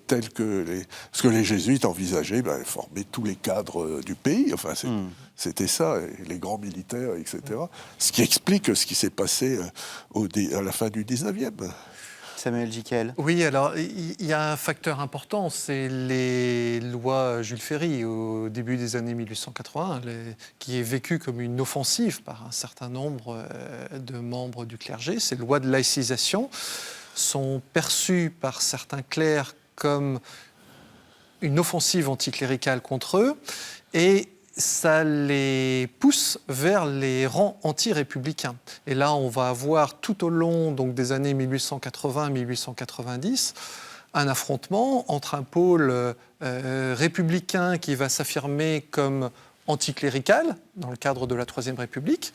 telle que ce que les jésuites envisageaient, former tous les cadres du pays. Enfin, c'était ça, les grands militaires, etc. Ce qui explique ce qui s'est passé à la fin du 19e. Samuel Jiquel. Oui, alors il y a un facteur important, c'est les lois Jules Ferry au début des années 1880, qui est vécu comme une offensive par un certain nombre de membres du clergé. Ces lois de laïcisation sont perçues par certains clercs comme une offensive anticléricale contre eux, et ça les pousse vers les rangs anti-républicains. Et là, on va avoir tout au long des années 1880-1890 un affrontement entre un pôle républicain qui va s'affirmer comme anticlérical dans le cadre de la Troisième République,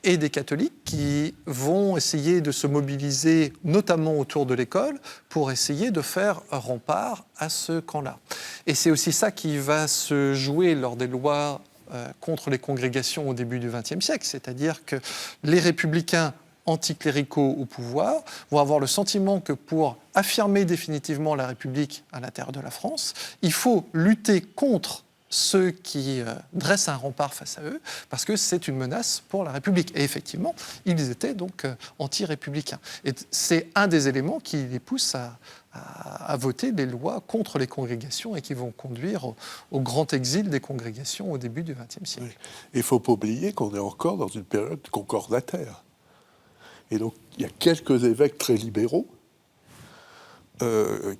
et des catholiques qui vont essayer de se mobiliser, notamment autour de l'école, pour essayer de faire rempart à ce camp-là. Et c'est aussi ça qui va se jouer lors des lois contre les congrégations au début du XXe siècle, c'est-à-dire que les républicains anticléricaux au pouvoir vont avoir le sentiment que pour affirmer définitivement la République à l'intérieur de la France, il faut lutter contre ceux qui dressent un rempart face à eux, parce que c'est une menace pour la République. Et effectivement, ils étaient donc anti-républicains. Et c'est un des éléments qui les pousse à voter des lois contre les congrégations et qui vont conduire au grand exil des congrégations au début du XXe siècle. Oui. Il ne faut pas oublier qu'on est encore dans une période concordataire. Et donc, il y a quelques évêques très libéraux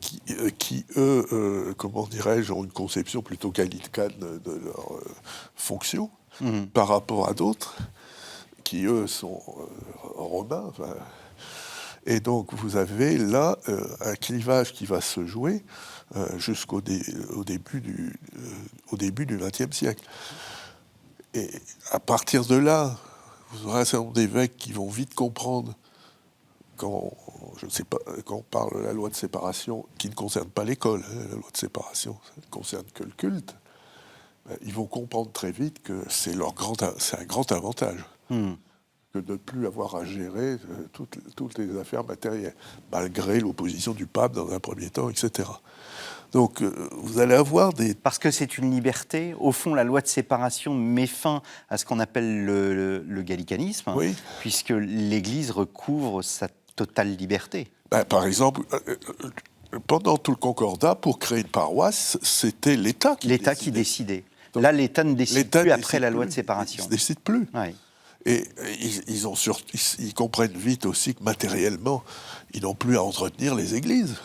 qui eux, comment dirais-je, ont une conception plutôt gallicane de leur fonction par rapport à d'autres qui, eux, sont romains. Et donc, vous avez là un clivage qui va se jouer jusqu'au début du XXe siècle. Et à partir de là, vous aurez un certain nombre d'évêques qui vont vite comprendre quand on parle de la loi de séparation, qui ne concerne pas l'école, la loi de séparation, ça ne concerne que le culte, ils vont comprendre très vite que c'est un grand avantage que de ne plus avoir à gérer toutes les affaires matérielles, malgré l'opposition du pape dans un premier temps, etc. Donc, vous allez avoir des... Parce que c'est une liberté. Au fond, la loi de séparation met fin à ce qu'on appelle le gallicanisme, oui. Puisque l'Église recouvre sa totale liberté. Par exemple, pendant tout le Concordat, pour créer une paroisse, c'était l'État qui décidait. Donc, là, l'État ne décide plus après la loi de séparation. Il ne décide plus. Oui. Et ils comprennent vite aussi que matériellement, ils n'ont plus à entretenir les églises.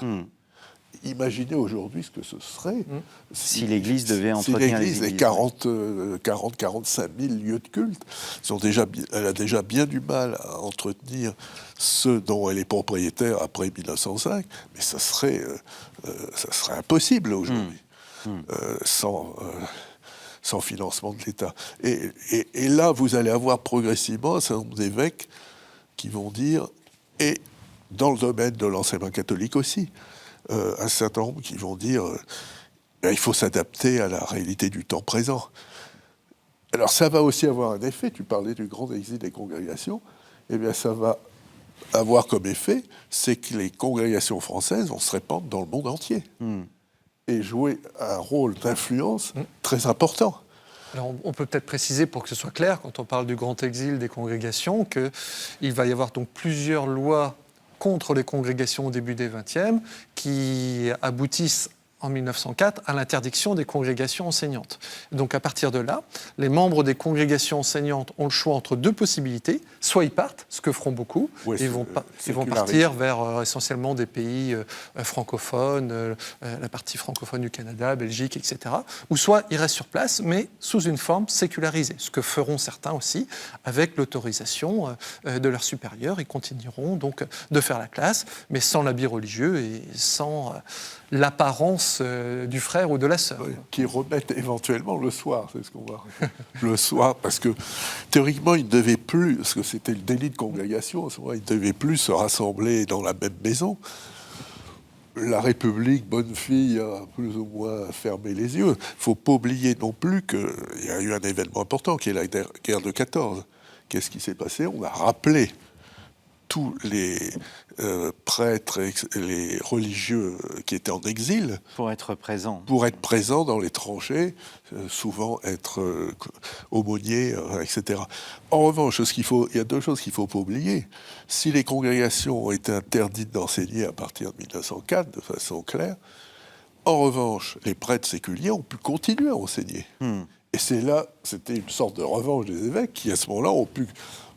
Imaginez aujourd'hui ce que ce serait si l'Église devait entretenir les églises. Les 40-45 000 lieux de culte, elle a déjà bien du mal à entretenir ceux dont elle est propriétaire après 1905, mais ça serait impossible aujourd'hui, sans financement de l'État. Et là, vous allez avoir progressivement un certain nombre d'évêques qui vont dire, et dans le domaine de l'enseignement catholique aussi, un certain nombre qui vont dire il faut s'adapter à la réalité du temps présent. Alors ça va aussi avoir un effet, tu parlais du grand exil des congrégations, eh bien ça va avoir comme effet, c'est que les congrégations françaises vont se répandre dans le monde entier et jouer un rôle d'influence très important. Alors, on peut peut-être préciser, pour que ce soit clair, quand on parle du grand exil des congrégations, qu'il va y avoir donc plusieurs lois contre les congrégations au début des XXe qui aboutissent en 1904 à l'interdiction des congrégations enseignantes. Donc à partir de là, les membres des congrégations enseignantes ont le choix entre deux possibilités. Soit ils partent, ce que feront beaucoup, ils vont partir vers essentiellement des pays francophones, la partie francophone du Canada, Belgique, etc. Ou soit ils restent sur place, mais sous une forme sécularisée, ce que feront certains aussi avec l'autorisation de leurs supérieurs. Ils continueront donc de faire la classe, mais sans l'habit religieux et sans l'apparence du frère ou de la sœur. Oui, qui remettent éventuellement le soir, c'est ce qu'on voit. Le soir, parce que théoriquement, ils ne devaient plus, parce que c'était le délit de congrégation, à ce moment-là, ils ne devaient plus se rassembler dans la même maison. La République, bonne fille, a plus ou moins fermé les yeux. Il ne faut pas oublier non plus qu'il y a eu un événement important, qui est la guerre de 14. Qu'est-ce qui s'est passé? On a rappelé tous les prêtres et les religieux qui étaient en exil Pour être présents dans les tranchées, souvent être aumôniers, etc. En revanche, il y a deux choses qu'il ne faut pas oublier. Si les congrégations ont été interdites d'enseigner à partir de 1904, de façon claire, en revanche, les prêtres séculiers ont pu continuer à enseigner. Et c'était une sorte de revanche des évêques qui, à ce moment-là, ont pu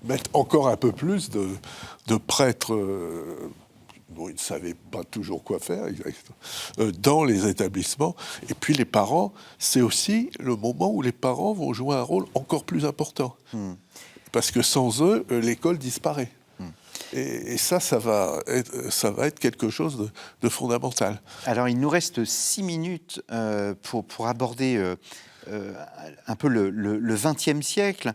mettre encore un peu plus de prêtres dont ils ne savaient pas toujours quoi faire dans les établissements. Et puis les parents, c'est aussi le moment où les parents vont jouer un rôle encore plus important. Parce que sans eux, l'école disparaît. Et ça va être quelque chose de fondamental. Alors, il nous reste 6 minutes pour aborder un peu le XXe siècle.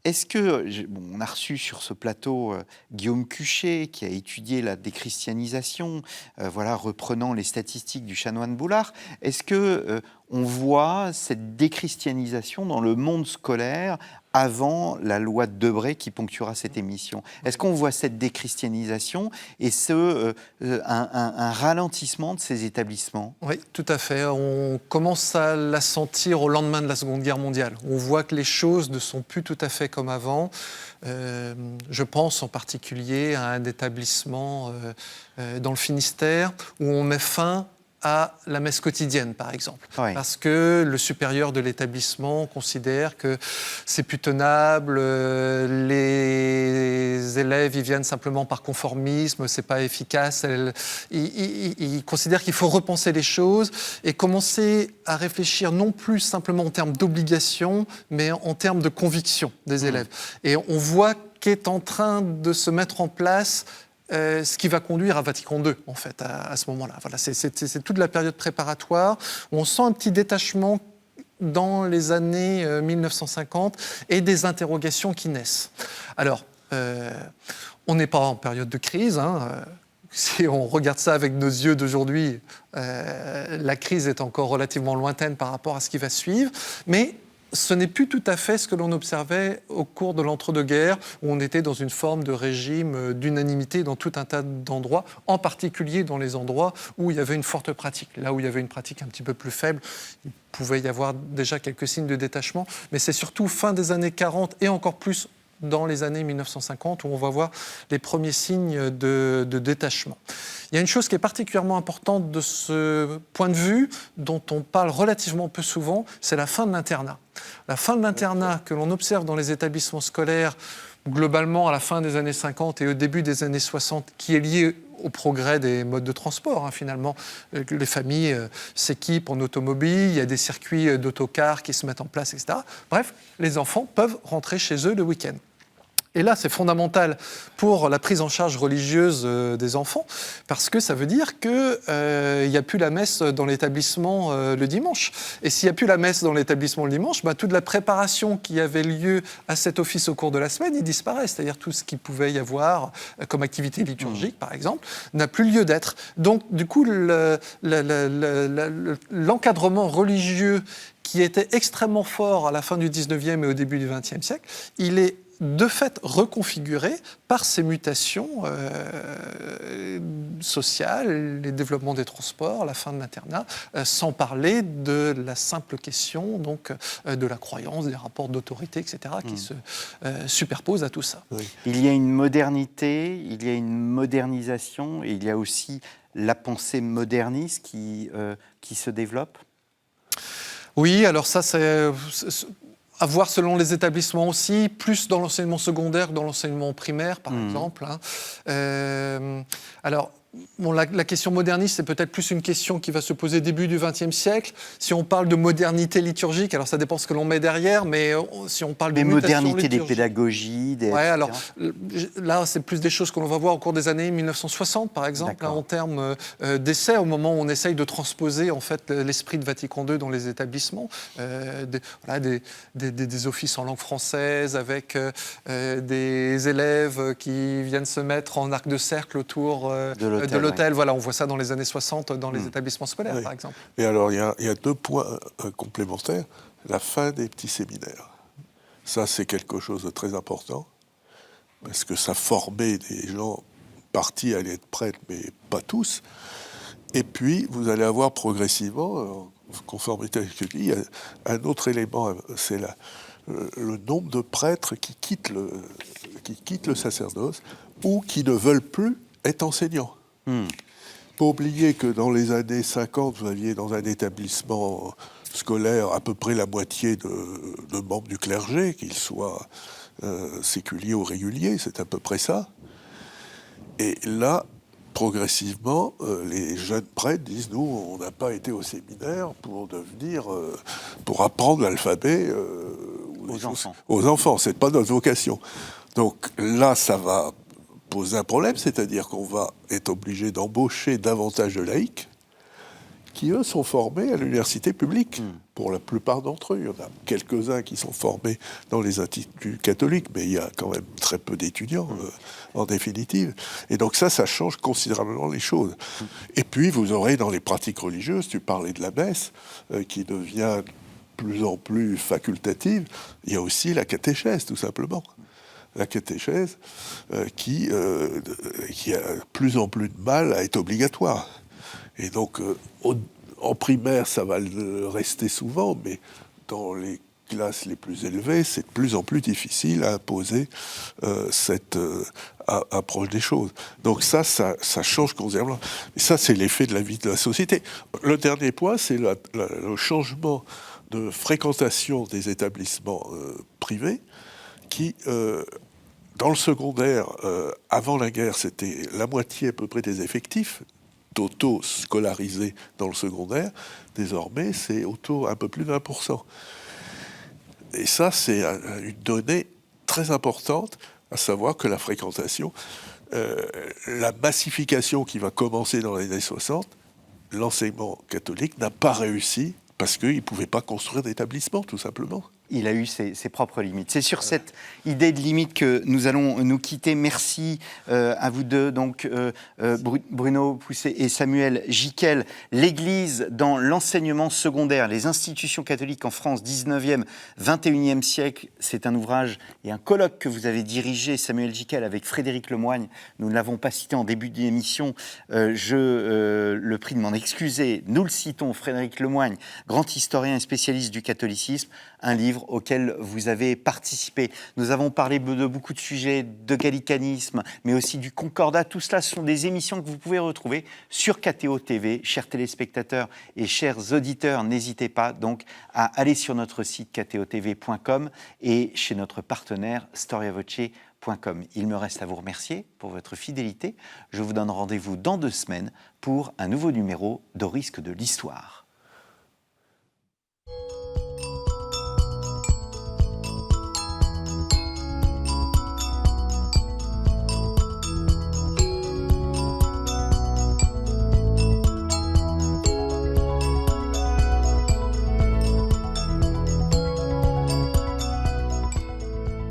Est-ce que, on a reçu sur ce plateau Guillaume Cuchet, qui a étudié la déchristianisation, reprenant les statistiques du chanoine Boulard. Est-ce que on voit cette déchristianisation dans le monde scolaire avant la loi de Debré qui ponctuera cette émission? Est-ce qu'on voit cette déchristianisation et un ralentissement de ces établissements? Oui, tout à fait. On commence à la sentir au lendemain de la Seconde Guerre mondiale. On voit que les choses ne sont plus tout à fait comme avant. Je pense en particulier à un établissement dans le Finistère où on met fin à la messe quotidienne, par exemple. Oui. Parce que le supérieur de l'établissement considère que c'est plus tenable, les élèves y viennent simplement par conformisme, c'est pas efficace. Il considère qu'il faut repenser les choses et commencer à réfléchir non plus simplement en termes d'obligation, mais en termes de conviction des élèves. Et on voit qu'est en train de se mettre en place ce qui va conduire à Vatican II, en fait, à ce moment-là. Voilà, c'est toute la période préparatoire où on sent un petit détachement dans les années 1950 et des interrogations qui naissent. Alors, on n'est pas en période de crise, si on regarde ça avec nos yeux d'aujourd'hui, la crise est encore relativement lointaine par rapport à ce qui va suivre, mais ce n'est plus tout à fait ce que l'on observait au cours de l'entre-deux-guerres, où on était dans une forme de régime d'unanimité dans tout un tas d'endroits, en particulier dans les endroits où il y avait une forte pratique. Là où il y avait une pratique un petit peu plus faible, il pouvait y avoir déjà quelques signes de détachement, mais c'est surtout fin des années 40 et encore plus dans les années 1950 où on va voir les premiers signes de détachement. Il y a une chose qui est particulièrement importante de ce point de vue, dont on parle relativement peu souvent, c'est la fin de l'internat. La fin de l'internat que l'on observe dans les établissements scolaires, globalement à la fin des années 50 et au début des années 60, qui est liée au progrès des modes de transport, finalement. Les familles s'équipent en automobile, il y a des circuits d'autocars qui se mettent en place, etc. Bref, les enfants peuvent rentrer chez eux le week-end. Et là, c'est fondamental pour la prise en charge religieuse des enfants, parce que ça veut dire qu'il n'y a plus la messe dans l'établissement le dimanche. Et s'il n'y a plus la messe dans l'établissement le dimanche, toute la préparation qui avait lieu à cet office au cours de la semaine, il disparaît. C'est-à-dire tout ce qu'il pouvait y avoir comme activité liturgique, par exemple, n'a plus lieu d'être. Donc, du coup, l'encadrement religieux qui était extrêmement fort à la fin du 19e et au début du 20e siècle, il est de fait reconfiguré par ces mutations sociales, les développements des transports, la fin de l'internat, sans parler de la simple question donc, de la croyance, des rapports d'autorité, etc., qui se superposent à tout ça. Oui. Il y a une modernité, il y a une modernisation, et il y a aussi la pensée moderniste qui se développe. Oui, alors ça, c'est à voir selon les établissements aussi, plus dans l'enseignement secondaire que dans l'enseignement primaire, par exemple. Alors, bon, la question moderniste, c'est peut-être plus une question qui va se poser début du XXe siècle. Si on parle de modernité liturgique, alors ça dépend ce que l'on met derrière, mais si on parle de modernité des liturgique, pédagogies, ouais, alors là, c'est plus des choses que l'on va voir au cours des années 1960, par exemple, en termes d'essais, au moment où on essaye de transposer en fait l'esprit de Vatican II dans les établissements, des offices en langue française avec des élèves qui viennent se mettre en arc de cercle autour de l'hôtel. Voilà, on voit ça dans les années 60 dans les établissements scolaires, par exemple. Et alors, il y a 2 points complémentaires. La fin des petits séminaires. Ça, c'est quelque chose de très important, parce que ça formait des gens partis à aller être prêtres, mais pas tous. Et puis, vous allez avoir progressivement, en conformité avec ce qu'il y a un autre élément, c'est le nombre de prêtres qui quittent le sacerdoce ou qui ne veulent plus être enseignants. Faut oublier que dans les années 50, vous aviez dans un établissement scolaire à peu près la moitié de membres du clergé, qu'ils soient séculiers ou réguliers, c'est à peu près ça. Et là, progressivement, les jeunes prêtres disent, nous, on n'a pas été au séminaire pour apprendre l'alphabet aux enfants. C'est pas notre vocation. Donc là, ça va poser un problème, c'est-à-dire qu'on va être obligé d'embaucher davantage de laïcs qui, eux, sont formés à l'université publique. Pour la plupart d'entre eux, il y en a quelques-uns qui sont formés dans les instituts catholiques, mais il y a quand même très peu d'étudiants, en définitive. Et donc ça change considérablement les choses. Et puis, vous aurez dans les pratiques religieuses, tu parlais de la messe, qui devient de plus en plus facultative, il y a aussi la catéchèse, tout simplement. La catéchèse qui a de plus en plus de mal à être obligatoire. Et donc, en primaire, ça va le rester souvent, mais dans les classes les plus élevées, c'est de plus en plus difficile à imposer cette approche des choses. Donc ça change considérablement. Et ça, c'est l'effet de la vie de la société. Le dernier point, c'est le changement de fréquentation des établissements privés qui... dans le secondaire, avant la guerre, c'était la moitié à peu près des effectifs d'auto-scolarisés dans le secondaire. Désormais, c'est un peu plus d'1%. Et ça, c'est une donnée très importante, à savoir que la fréquentation, la massification qui va commencer dans les années 60, l'enseignement catholique n'a pas réussi parce qu'il ne pouvait pas construire d'établissement, tout simplement. Il a eu ses propres limites. C'est sur cette idée de limite que nous allons nous quitter. Merci à vous deux, donc Bruno Pousset et Samuel Gicquel. L'Église dans l'enseignement secondaire, les institutions catholiques en France, 19e, 21e siècle. C'est un ouvrage et un colloque que vous avez dirigé, Samuel Gicquel, avec Frédéric Lemoigne. Nous ne l'avons pas cité en début d'émission. Je le prie de m'en excuser. Nous le citons, Frédéric Lemoigne, grand historien et spécialiste du catholicisme, un livre auquel vous avez participé. Nous avons parlé de beaucoup de sujets, de gallicanisme, mais aussi du concordat. Tout cela, ce sont des émissions que vous pouvez retrouver sur KTO TV. Chers téléspectateurs et chers auditeurs, n'hésitez pas donc à aller sur notre site ktotv.com et chez notre partenaire storiavoce.com. Il me reste à vous remercier pour votre fidélité. Je vous donne rendez-vous dans 2 semaines pour un nouveau numéro d'Au risque de l'histoire.